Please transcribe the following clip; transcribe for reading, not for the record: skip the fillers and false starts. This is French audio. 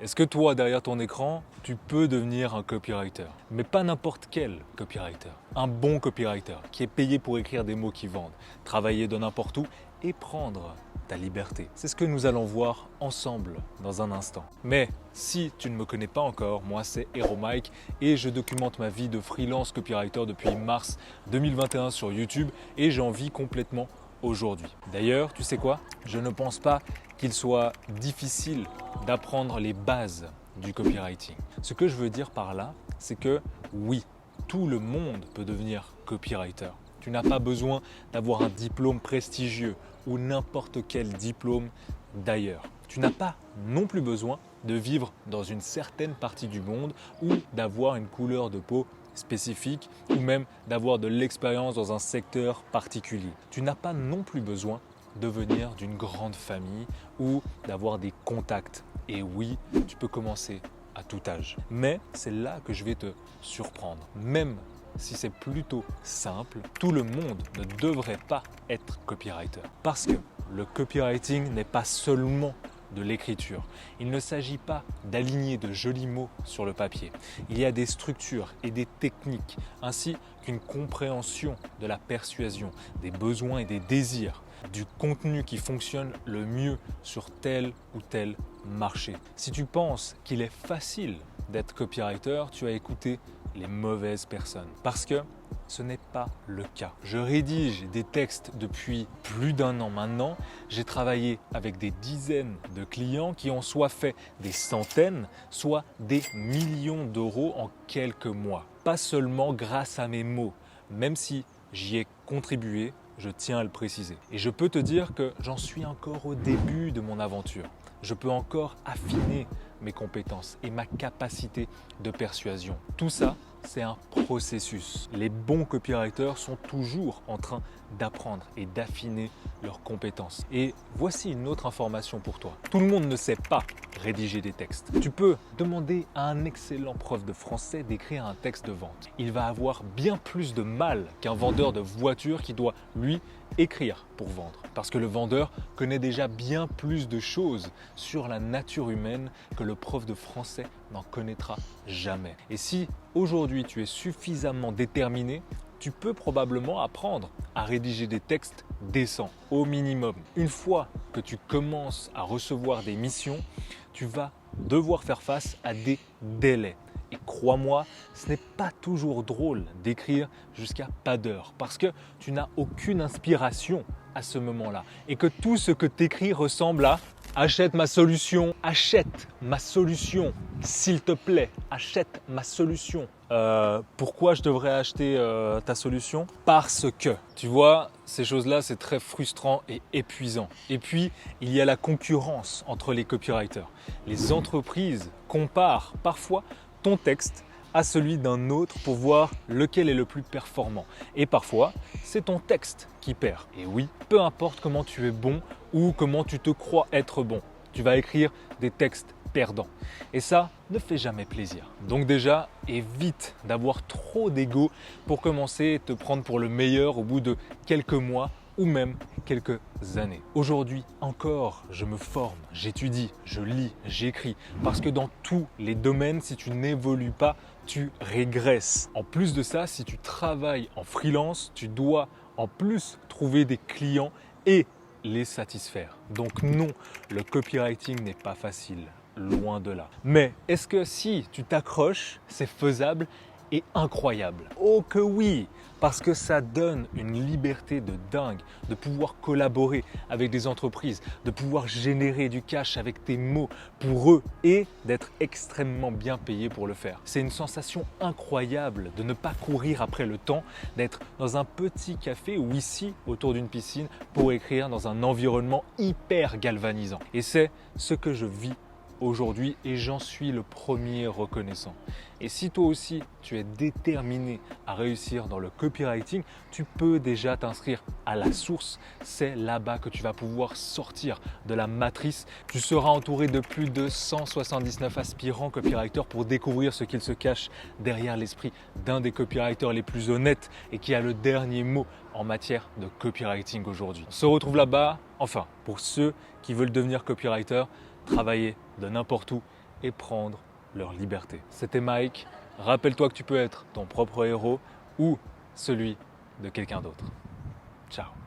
Est-ce que toi, derrière ton écran, tu peux devenir un copywriter? Mais pas n'importe quel copywriter. Un bon copywriter qui est payé pour écrire des mots qui vendent, travailler de n'importe où et prendre ta liberté. C'est ce que nous allons voir ensemble dans un instant. Mais si tu ne me connais pas encore, moi c'est Hero Mike et je documente ma vie de freelance copywriter depuis mars 2021 sur YouTube et j'en vis complètement aujourd'hui. D'ailleurs, tu sais quoi? Je ne pense pas qu'il soit difficile d'apprendre les bases du copywriting. Ce que je veux dire par là, c'est que oui, tout le monde peut devenir copywriter. Tu n'as pas besoin d'avoir un diplôme prestigieux ou n'importe quel diplôme d'ailleurs. Tu n'as pas non plus besoin de vivre dans une certaine partie du monde ou d'avoir une couleur de peau spécifique ou même d'avoir de l'expérience dans un secteur particulier. Tu n'as pas non plus besoin de venir d'une grande famille ou d'avoir des contacts. Et oui, tu peux commencer à tout âge. Mais c'est là que je vais te surprendre. Même si c'est plutôt simple, tout le monde ne devrait pas être copywriter. Parce que le copywriting n'est pas seulement de l'écriture. Il ne s'agit pas d'aligner de jolis mots sur le papier. Il y a des structures et des techniques, ainsi qu'une compréhension de la persuasion, des besoins et des désirs, du contenu qui fonctionne le mieux sur tel ou tel marché. Si tu penses qu'il est facile d'être copywriter, tu as écouté les mauvaises personnes. Parce que ce n'est pas le cas. Je rédige des textes depuis plus d'1 an maintenant. J'ai travaillé avec des dizaines de clients qui ont soit fait des centaines, soit des millions d'euros en quelques mois. Pas seulement grâce à mes mots, même si j'y ai contribué, je tiens à le préciser. Et je peux te dire que j'en suis encore au début de mon aventure. Je peux encore affiner mes compétences et ma capacité de persuasion. Tout ça, c'est un processus. Les bons copywriters sont toujours en train d'apprendre et d'affiner leurs compétences. Et voici une autre information pour toi. Tout le monde ne sait pas rédiger des textes. Tu peux demander à un excellent prof de français d'écrire un texte de vente. Il va avoir bien plus de mal qu'un vendeur de voiture qui doit, lui, écrire pour vendre. Parce que le vendeur connaît déjà bien plus de choses sur la nature humaine que le prof de français n'en connaîtra jamais. Et si aujourd'hui tu es suffisamment déterminé, tu peux probablement apprendre à rédiger des textes décents, au minimum. Une fois que tu commences à recevoir des missions, tu vas devoir faire face à des délais. Et crois-moi, ce n'est pas toujours drôle d'écrire jusqu'à pas d'heure parce que tu n'as aucune inspiration à ce moment-là et que tout ce que tu écris ressemble à « achète ma solution, s'il te plaît, achète ma solution ». Pourquoi je devrais acheter ta solution? Parce que, tu vois, ces choses-là, c'est très frustrant et épuisant. Et puis, il y a la concurrence entre les copywriters. Les entreprises comparent parfois ton texte à celui d'un autre pour voir lequel est le plus performant. Et parfois, c'est ton texte qui perd. Et oui, peu importe comment tu es bon ou comment tu te crois être bon, tu vas écrire des textes perdants. Et ça ne fait jamais plaisir. Donc déjà, évite d'avoir trop d'ego pour commencer et te prendre pour le meilleur au bout de quelques mois ou même quelques années. Aujourd'hui encore, je me forme, j'étudie, je lis, j'écris. Parce que dans tous les domaines, si tu n'évolues pas, tu régresses. En plus de ça, si tu travailles en freelance, tu dois en plus trouver des clients et les satisfaire. Donc non, le copywriting n'est pas facile, loin de là. Mais est-ce que si tu t'accroches, c'est faisable et incroyable? Oh que oui, parce que ça donne une liberté de dingue de pouvoir collaborer avec des entreprises, de pouvoir générer du cash avec tes mots pour eux et d'être extrêmement bien payé pour le faire. C'est une sensation incroyable de ne pas courir après le temps, d'être dans un petit café ou ici autour d'une piscine pour écrire dans un environnement hyper galvanisant. Et c'est ce que je vis aujourd'hui et j'en suis le premier reconnaissant. Et si toi aussi tu es déterminé à réussir dans le copywriting, tu peux déjà t'inscrire à la source. C'est là-bas que tu vas pouvoir sortir de la matrice. Tu seras entouré de plus de 179 aspirants copywriters pour découvrir ce qu'il se cache derrière l'esprit d'un des copywriters les plus honnêtes et qui a le dernier mot en matière de copywriting aujourd'hui. On se retrouve là-bas, enfin, pour ceux qui veulent devenir copywriter, travailler de n'importe où et prendre leur liberté. C'était Mike. Rappelle-toi que tu peux être ton propre héros ou celui de quelqu'un d'autre. Ciao.